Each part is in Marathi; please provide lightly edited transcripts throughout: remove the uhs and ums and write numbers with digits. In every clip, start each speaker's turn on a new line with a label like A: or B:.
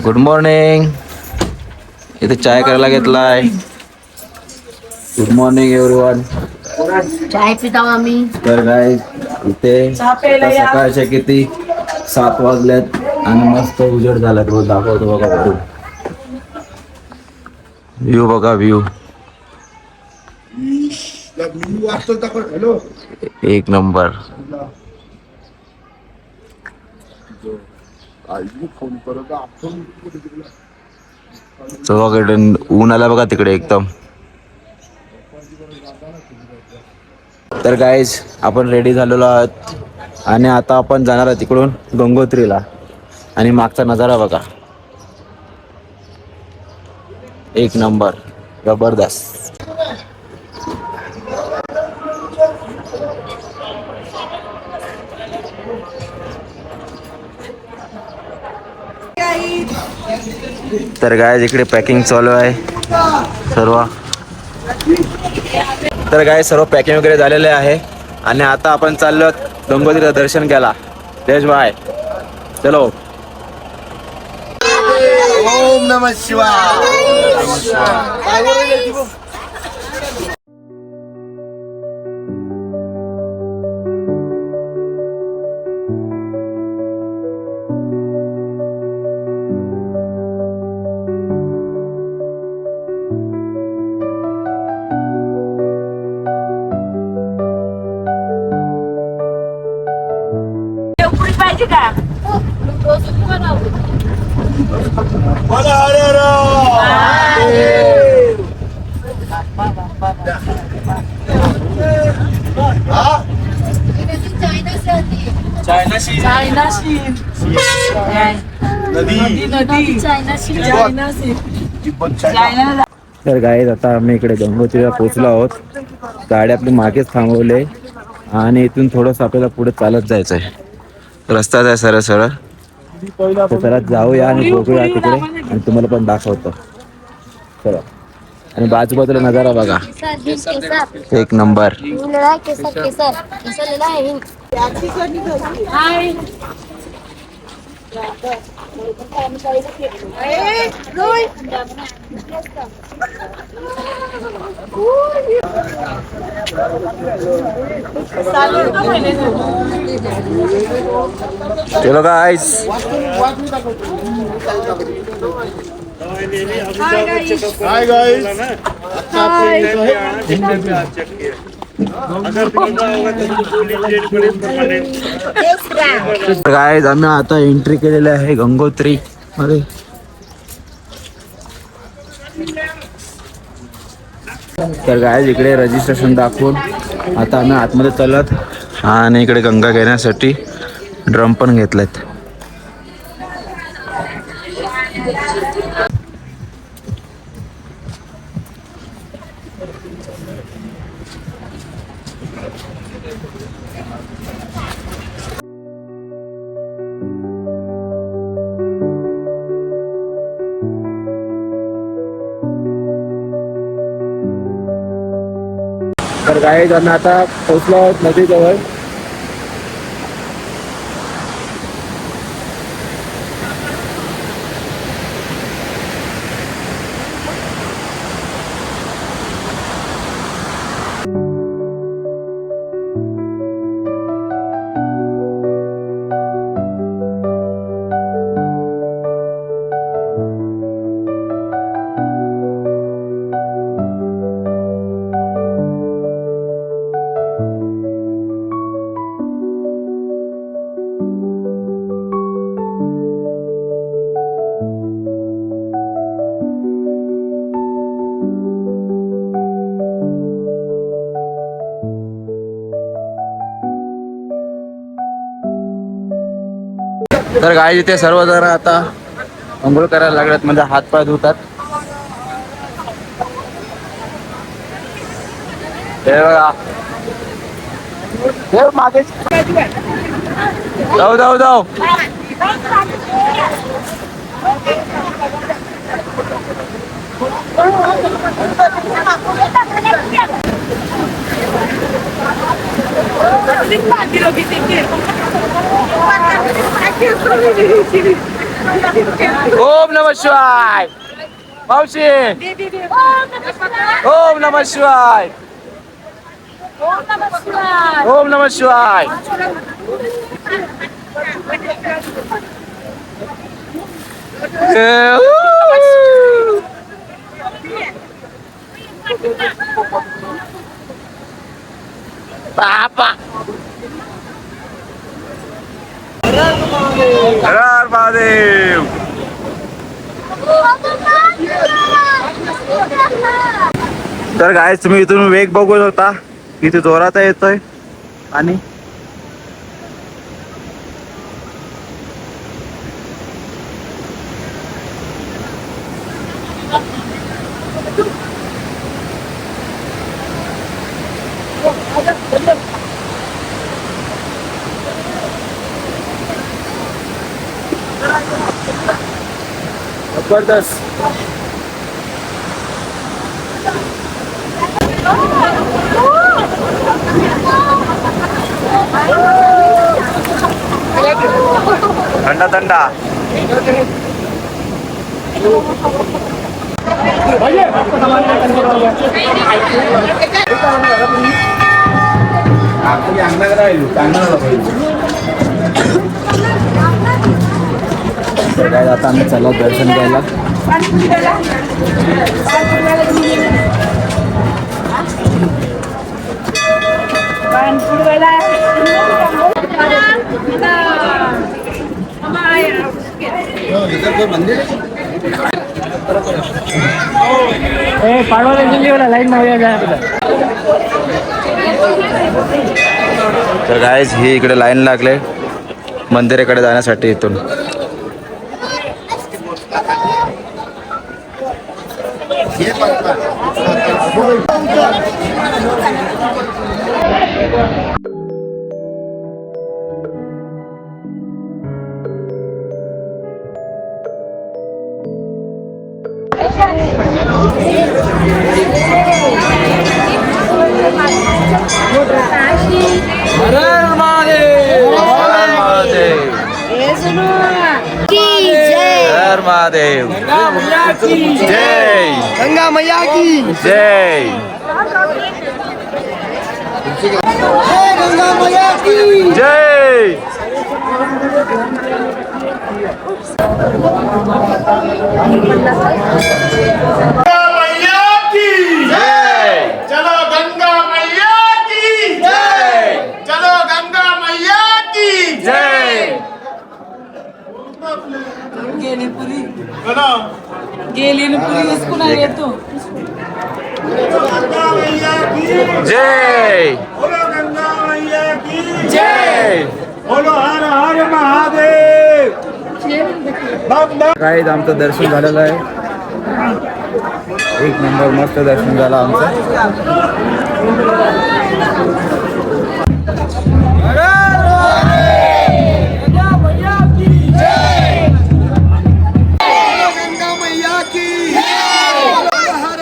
A: Good morning. इथे चाय करायला घेतलाय. Good morning everyone.
B: चाय पिता आम्ही.
A: तर काय इथे सकाळचे किती 7 वाजलेत आणि मस्त उजेड झाला. रोज दाखवतो बघा व्ह्यू. व्ह्यू बघा व्ह्यू. एक नंबर. सगळीकडे ऊन आला बघा तिकडे एकदम. तर गाईज आपण रेडी झालेलो आहोत आणि आता आपण जाणार आहोत तिकडून गंगोत्रीला. आणि मागचा नजारा बघा, एक नंबर, जबरदस्त. तर गाईज इकडे पॅकिंग चालू आहे सर्व. तर गाईज सर्व पॅकिंग वगैरे झालेले आहे आणि आता आपण चाललो गंगोत्रीचं दर्शन घ्यायला. देश भाई चलो.
C: ओम नमः शिवाय.
A: तर गाईज आता आम्ही इकडे गंगोत्रीला पोहोचलो आहोत. गाडी आपली मागेच थांबवले आणि इथून थोडंसं आपल्याला पुढे चालत जायचं आहे. रस्ताच आहे सरळ सरळ. तर चला जाऊया आणि बघूया तिकडे आणि तुम्हाला पण दाखवतो. चला. आणि बाजूबाजूला नजारा बघा, एक नंबर. चलो गाइस.
C: Hi guys.
A: गाइस आम्ही आता एंट्री केलेली आहे गंगोत्री मध्ये. तर गाइस इकडे रजिस्ट्रेशन दाखवून आता आम्ही आतमध्ये चालत आणि इकडे गंगा घेण्यासाठी ड्रम पण घेतलेत. तर गाईज आम्ही आता पोहोचलो आहोत नदीजवळ. तर गाईज इथे सर्वजण आता अंघोळ करायला लागल्यात, म्हणजे हात पाय धुतात. हे बघा, मागे जाऊ जाऊ जाऊ. ओम नमः शिवाय. मावशी ओम नमः शिवाय. ओम नमः शिवाय. बापा हर हर महादेव. तर गाय तुम्ही इथून वेग बघू शकता किती जोरात येतोय आणि जबरदस्त. थंडा थंडा. आता आम्ही चला दर्शन घ्यायला. तर गाईज ही इकडे लाईन लागले मंदिराकडे जाण्यासाठी इथून. हर महादेव. जय
C: गंगा मैया की
A: जय.
C: गंगा मैया की
A: जय.
C: मैया की
A: जय.
C: चलो गंगा मैया की
A: जय.
C: चलो गंगा मैया की
A: जय.
D: गेली ना पुरी उसको येतो.
C: गंगा मैया की
A: जय.
C: बोलो गंगा मैया की
A: जय.
C: बोलो हर हर महादेव.
A: काय आमचं दर्शन झालेलं आहे. एक नंबर मस्त दर्शन झालं आमचं.
C: गंगा मैया की हर हर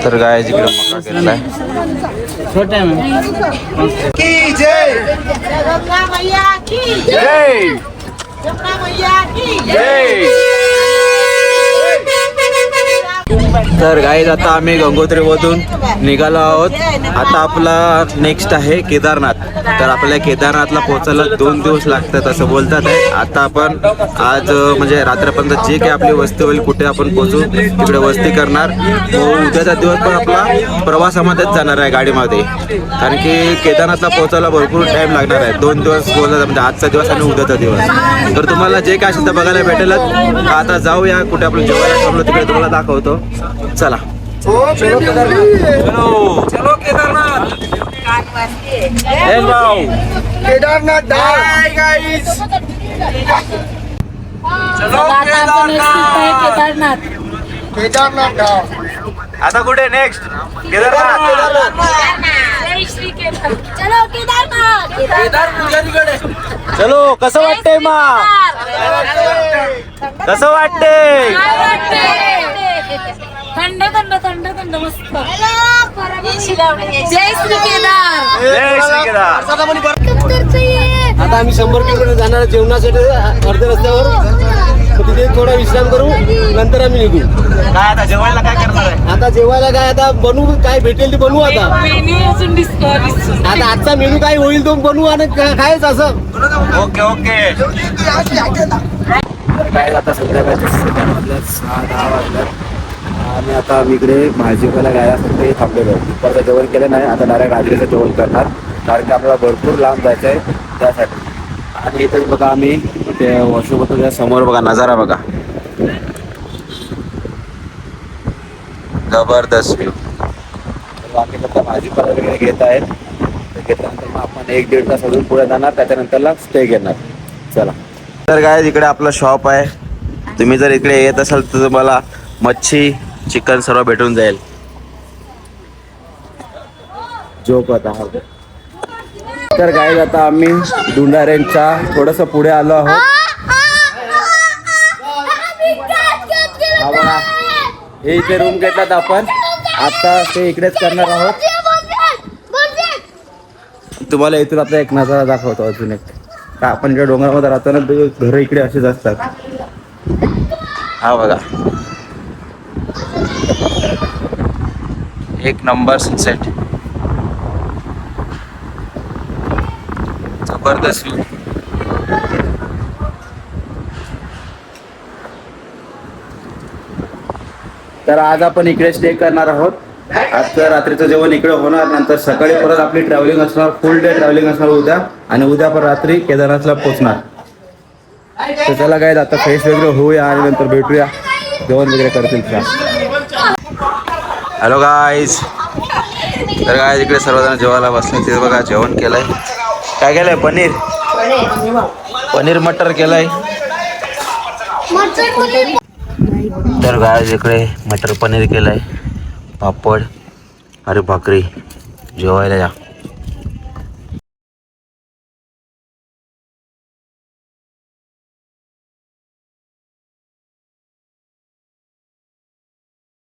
A: तर गाय जिकडे मका केलेलाय.
C: की जय.
B: गंगा मैया की
A: जय.
B: गंगा मैया की
A: जय. तर गाईज आता आम्ही गंगोत्रीमधून निघालो आहोत. आता आपला नेक्स्ट आहे केदारनाथ. तर आपल्याला केदारनाथला पोहोचायला 2 दिवस लागतात असं बोलतात आहे. आता आपण आज म्हणजे रात्रपर्यंत जे काही आपली वस्ती होईल कुठे आपण पोहोचू तिकडे वस्ती करणार. उद्याचा दिवस पण आपला प्रवासामध्येच जाणार आहे गाडीमध्ये. कारण की केदारनाथला पोहोचायला भरपूर टाईम लागणार आहे. 2 दिवस बोलतात म्हणजे आजचा दिवस आणि उद्याचा दिवस. तर तुम्हाला जे काय असेल तर बघायला भेटेलच. आता जाऊया कुठे आपण जेवायला थांबलो तिकडे तुम्हाला दाखवतो. चला. चलो केदारनाथ. भाऊ
C: केदारनाथ डाय गाइस.
A: चलो
D: केदारनाथ.
C: केदारनाथ डाय.
A: आता कुठे नेक्स्ट केदारनाथ.
B: चलो केदारनाथ.
A: चलो कसं वाटतंय मा. कसं वाटते?
D: थंड थंड थंड थंड मस्त. जय श्री केदार.
A: जय श्री केदार.
C: आता आम्ही 100 किलोमीटर जाणार जेवणासाठी अर्ध्या रस्त्यावर. मग तिथे थोडा विश्राम करू, नंतर आम्ही निघू.
A: काय आता जेवायला काय करणार आहे?
C: आता जेवायला काय आता बनवू, काय भेटेल ते बनवू. आता
D: मेन्यू अजून डिस्कस.
C: आता आजचा मेनू काय होईल तो बनवू आणि खायचं असं.
A: Okay okay. काय आता संध्याकाळचे 6-10 वाजल्यात आणि आता आम्ही इकडे भाजीपाला घ्यायसाठी थांबलेलो. दुपारचं जेवण केलं नाही, आता डायरेक्ट रात्रीचं जेवण करणार, कारण की आपल्याला भरपूर लांब जायचं आहे त्यासाठी. आणि इथे बघा आम्ही ते वॉशरूम समोर बघा नजारा बघा, जबरदस्त व्ह्यू. बाकी फक्त भाजीपाला वगैरे घेत आहेत. ते घेतल्यानंतर मग आपण 1-1.5 तास अजून पुढे जाणार, त्याच्यानंतरला स्टे घेणार. चला तर काय इकडे आपलं शॉप आहे. तुम्ही जर इकडे येत असाल तर तुम्हाला मच्छी चिकन सर्व भेटून जाईल. जोक आता तर काय आता आम्ही दुंडाऱ्यांच्या थोडंसं पुढे आलो आहोत. हा बघा, हे इथे रूम घेतलात आपण. आता ते इकडेच करणार आहोत. तुम्हाला इथून आता एक नजारा दाखवतो अजून एक. का आपण ज्या डोंगरामध्ये राहतो ना, घरं इकडे अशीच असतात. हा बघा, एक नंबर सनसेट, जबरदस्त व्ह्यू. तर आज आपण इकडे स्टे करणार आहोत. आजचं रात्रीचं जेवण इकडे होणार, नंतर सकाळी परत आपली ट्रॅव्हलिंग असणार, फुल डे ट्रॅव्हलिंग असणार उद्या, आणि उद्या पण रात्री केदारनाथला पोहोचणार. तर चला काय आता फ्रेश वगैरे होऊया आणि नंतर भेटूया, जेवण वगैरे करतील का. हॅलो गाईज, तर काय इकडे सर्वजण जेवायला बसले. तिथे बघा जेवण केलंय. काय केलंय? पनीर मटर केलंय. तर गाईज इकडे मटर पनीर केलंय, पापड अरे भाकरी. जेवायला या.